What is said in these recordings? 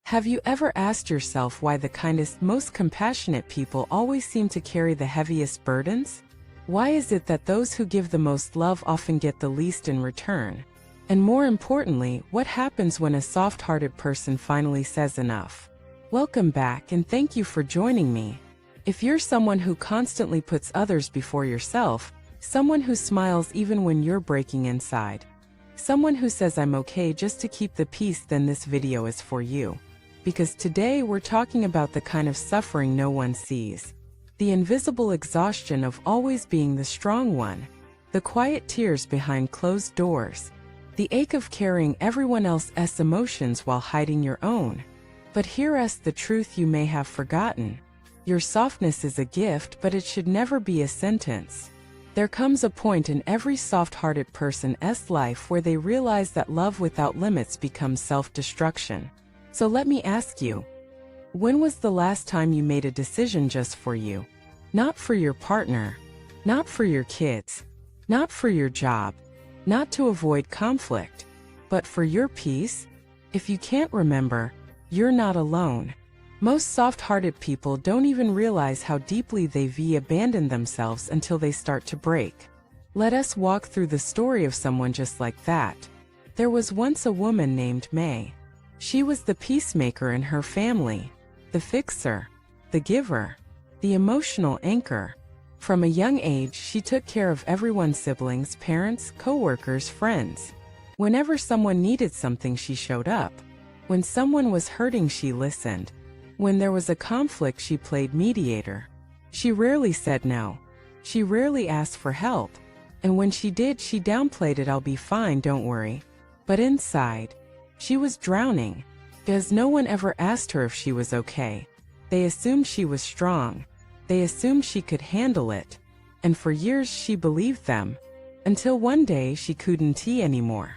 Have you ever asked yourself why the kindest, most compassionate people always seem to carry the heaviest burdens? Why is it that those who give the most love often get the least in return? And more importantly, what happens when a soft-hearted person finally says enough? Welcome back and thank you for joining me. If you're someone who constantly puts others before yourself, someone who smiles even when you're breaking inside, someone who says I'm okay just to keep the peace, then this video is for you. Because today we're talking about the kind of suffering no one sees. The invisible exhaustion of always being the strong one. The quiet tears behind closed doors. The ache of carrying everyone else's emotions while hiding your own. But here's the truth you may have forgotten. Your softness is a gift, but it should never be a sentence. There comes a point in every soft-hearted person's life where they realize that love without limits becomes self-destruction. So let me ask you, when was the last time you made a decision just for you? Not for your partner, not for your kids, not for your job, not to avoid conflict, but for your peace? If you can't remember, you're not alone. Most soft-hearted people don't even realize how deeply they've abandoned themselves until they start to break. Let us walk through the story of someone just like that. There was once a woman named May. She was the peacemaker in her family, the fixer, the giver, the emotional anchor. From a young age, she took care of everyone's siblings, parents, co-workers, friends. Whenever someone needed something, she showed up. When someone was hurting, she listened. When there was a conflict, she played mediator. She rarely said no. She rarely asked for help. And when she did, she downplayed it. I'll be fine, don't worry. But inside, she was drowning. Because no one ever asked her if she was okay. They assumed she was strong. They assumed she could handle it. And for years she believed them. Until one day she couldn't anymore.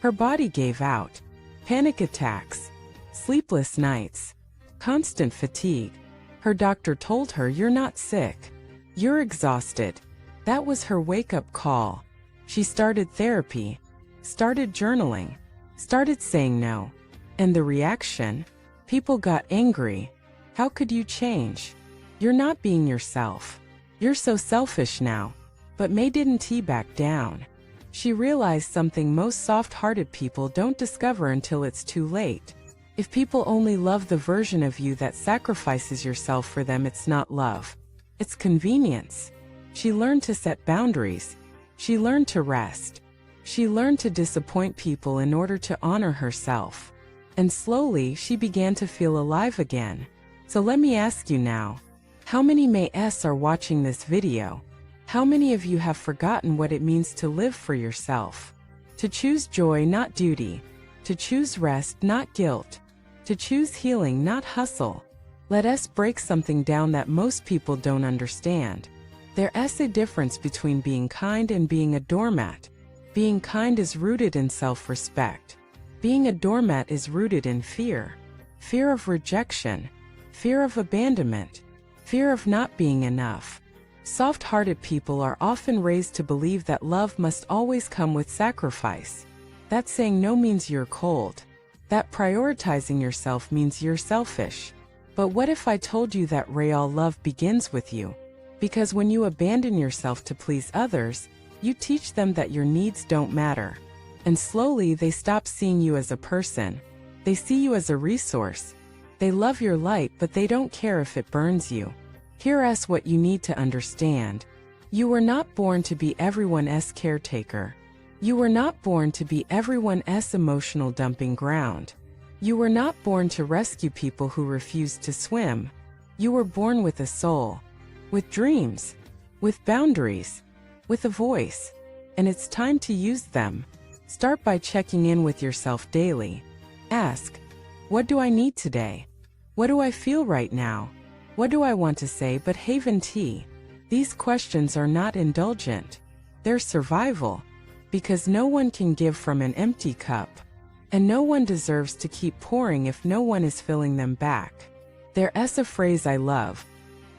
Her body gave out. Panic attacks. Sleepless nights. Constant fatigue. Her doctor told her, "You're not sick. You're exhausted." That was her wake-up call. She started therapy. Started journaling. Started saying no. And the reaction? People got angry. How could you change? You're not being yourself. You're so selfish now. But May didn't back down. She realized something most soft-hearted people don't discover until it's too late. If people only love the version of you that sacrifices yourself for them, it's not love. It's convenience. She learned to set boundaries. She learned to rest. She learned to disappoint people in order to honor herself. And slowly, she began to feel alive again. So let me ask you now, how many Mays are watching this video? How many of you have forgotten what it means to live for yourself? To choose joy, not duty. To choose rest, not guilt. To choose healing, not hustle. Let us break something down that most people don't understand. There's a difference between being kind and being a doormat. Being kind is rooted in self-respect. Being a doormat is rooted in fear. Fear of rejection. Fear of abandonment. Fear of not being enough. Soft-hearted people are often raised to believe that love must always come with sacrifice. That saying no means you're cold. That prioritizing yourself means you're selfish. But what if I told you that real love begins with you? Because when you abandon yourself to please others, you teach them that your needs don't matter. And slowly they stop seeing you as a person. They see you as a resource. They love your light, but they don't care if it burns you. Here's what you need to understand. You were not born to be everyone's caretaker. You were not born to be everyone's emotional dumping ground. You were not born to rescue people who refused to swim. You were born with a soul, with dreams, with boundaries, with a voice. And it's time to use them. Start by checking in with yourself daily. Ask, what do I need today? What do I feel right now? What do I want to say but haven't? These questions are not indulgent. They're survival. Because no one can give from an empty cup. And no one deserves to keep pouring if no one is filling them back. There's a phrase I love.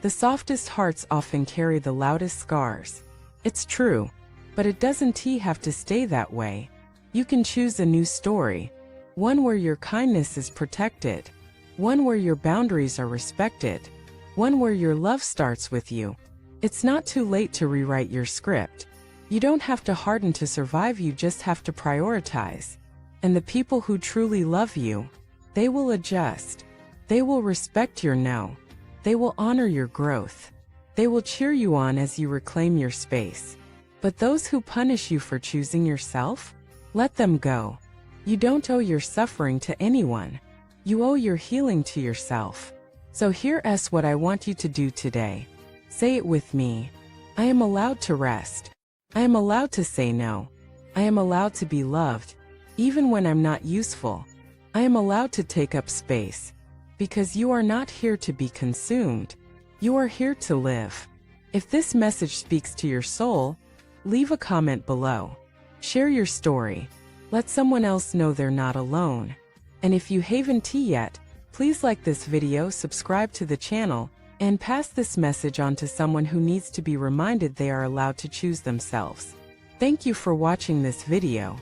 The softest hearts often carry the loudest scars. It's true. But it doesn't have to stay that way. You can choose a new story. One where your kindness is protected. one where your boundaries are respected, one where your love starts with you. It's not too late to rewrite your script. You don't have to harden to survive, you just have to prioritize. And the people who truly love you, they will adjust. They will respect your no. They will honor your growth. They will cheer you on as you reclaim your space. But those who punish you for choosing yourself, let them go. You don't owe your suffering to anyone. You owe your healing to yourself. So here's what I want you to do today. Say it with me. I am allowed to rest. I am allowed to say no. I am allowed to be loved, even when I'm not useful. I am allowed to take up space. Because you are not here to be consumed. You are here to live. If this message speaks to your soul, leave a comment below. Share your story. Let someone else know they're not alone. And if you haven't yet, please like this video, subscribe to the channel, and pass this message on to someone who needs to be reminded they are allowed to choose themselves. Thank you for watching this video.